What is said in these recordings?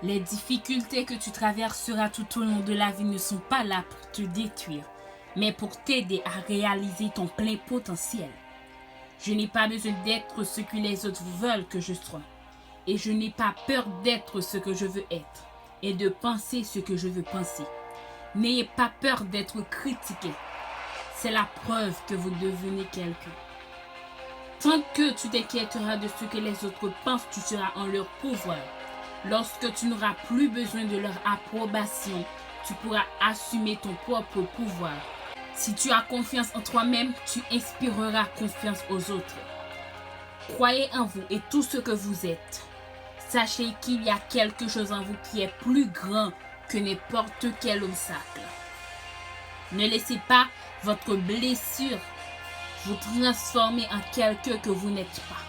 Les difficultés que tu traverseras tout au long de la vie ne sont pas là pour te détruire, mais pour t'aider à réaliser ton plein potentiel. Je n'ai pas besoin d'être ce que les autres veulent que je sois. Et je n'ai pas peur d'être ce que je veux être et de penser ce que je veux penser. N'ayez pas peur d'être critiqué. C'est la preuve que vous devenez quelqu'un. Tant que tu t'inquiéteras de ce que les autres pensent, tu seras en leur pouvoir. Lorsque tu n'auras plus besoin de leur approbation, tu pourras assumer ton propre pouvoir. Si tu as confiance en toi-même, tu inspireras confiance aux autres. Croyez en vous et tout ce que vous êtes. Sachez qu'il y a quelque chose en vous qui est plus grand que n'importe quel obstacle. Ne laissez pas votre blessure vous transformer en quelqu'un que vous n'êtes pas.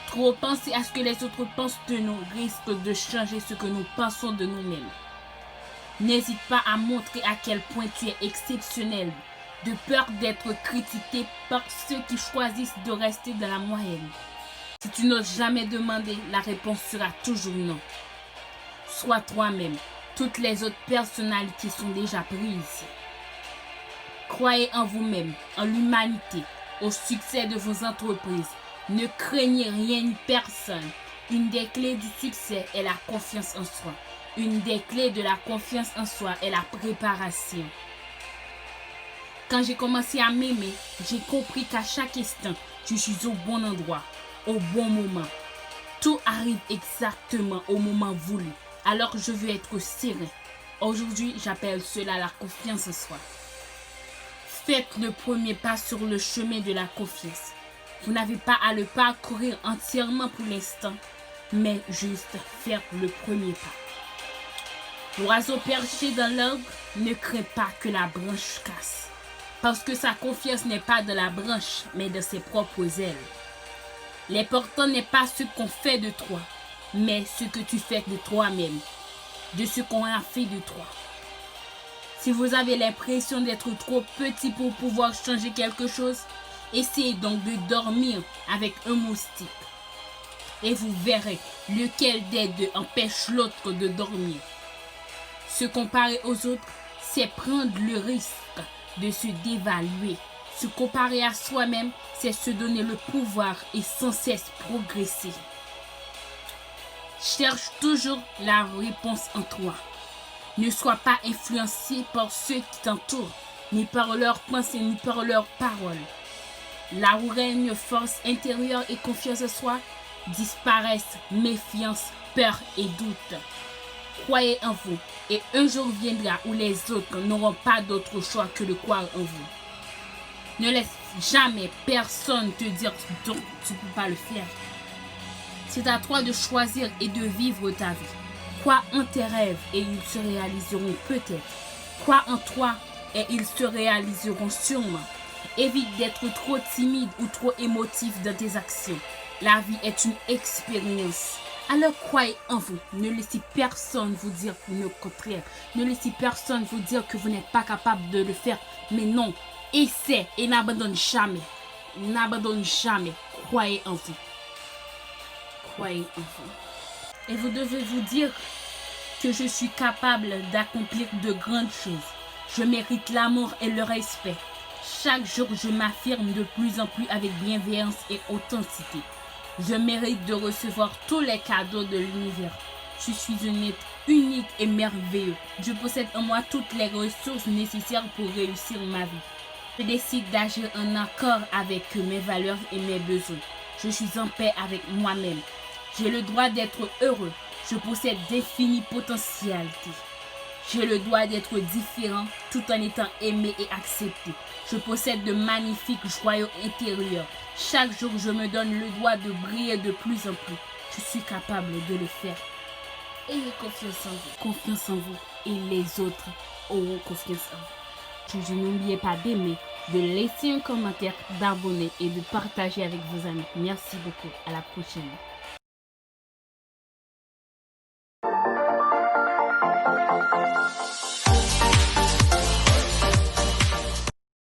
Trop penser à ce que les autres pensent de nous risque de changer ce que nous pensons de nous-mêmes. N'hésite pas à montrer à quel point tu es exceptionnel, de peur d'être critiqué par ceux qui choisissent de rester dans la moyenne. Si tu n'oses jamais demander, la réponse sera toujours non. Sois toi-même. Toutes les autres personnalités sont déjà prises. Croyez en vous-même, en l'humanité, au succès de vos entreprises. Ne craignez rien ni personne. Une des clés du succès est la confiance en soi. Une des clés de la confiance en soi est la préparation. Quand j'ai commencé à m'aimer, j'ai compris qu'à chaque instant, je suis au bon endroit, au bon moment. Tout arrive exactement au moment voulu. Alors je veux être serein. Aujourd'hui, j'appelle cela la confiance en soi. Faites le premier pas sur le chemin de la confiance. Vous n'avez pas à le parcourir entièrement pour l'instant, mais juste faire le premier pas. L'oiseau perché dans l'arbre ne craint pas que la branche casse, parce que sa confiance n'est pas dans la branche, mais dans ses propres ailes. L'important n'est pas ce qu'on fait de toi, mais ce que tu fais de toi-même, de ce qu'on a fait de toi. Si vous avez l'impression d'être trop petit pour pouvoir changer quelque chose, essayez donc de dormir avec un moustique. Et vous verrez lequel des deux empêche l'autre de dormir. Se comparer aux autres, c'est prendre le risque de se dévaluer. Se comparer à soi-même, c'est se donner le pouvoir et sans cesse progresser. Cherche toujours la réponse en toi. Ne sois pas influencé par ceux qui t'entourent, ni par leurs pensées, ni par leurs paroles. Là où règne force intérieure et confiance en soi, disparaissent méfiance, peur et doute. Croyez en vous et un jour viendra où les autres n'auront pas d'autre choix que de croire en vous. Ne laisse jamais personne te dire donc tu ne peux pas le faire. C'est à toi de choisir et de vivre ta vie. Crois en tes rêves et ils se réaliseront peut-être. Crois en toi et ils se réaliseront sûrement. Évite d'être trop timide ou trop émotif dans tes actions. La vie est une expérience. Alors croyez en vous. Ne laissez personne vous dire le contraire. Ne laissez personne vous dire que vous n'êtes pas capable de le faire. Mais non, essaie et n'abandonne jamais. N'abandonne jamais. Croyez en vous. Croyez en vous. Et vous devez vous dire que je suis capable d'accomplir de grandes choses. Je mérite l'amour et le respect. Chaque jour, je m'affirme de plus en plus avec bienveillance et authenticité. Je mérite de recevoir tous les cadeaux de l'univers. Je suis un être unique et merveilleux. Je possède en moi toutes les ressources nécessaires pour réussir ma vie. Je décide d'agir en accord avec mes valeurs et mes besoins. Je suis en paix avec moi-même. J'ai le droit d'être heureux. Je possède d'infinies potentialités. J'ai le droit d'être différent tout en étant aimé et accepté. Je possède de magnifiques joyaux intérieurs. Chaque jour, je me donne le droit de briller de plus en plus. Je suis capable de le faire. Ayez confiance en vous. Confiance en vous. Et les autres auront confiance en vous. N'oubliez pas d'aimer, de laisser un commentaire, d'abonner et de partager avec vos amis. Merci beaucoup. À la prochaine.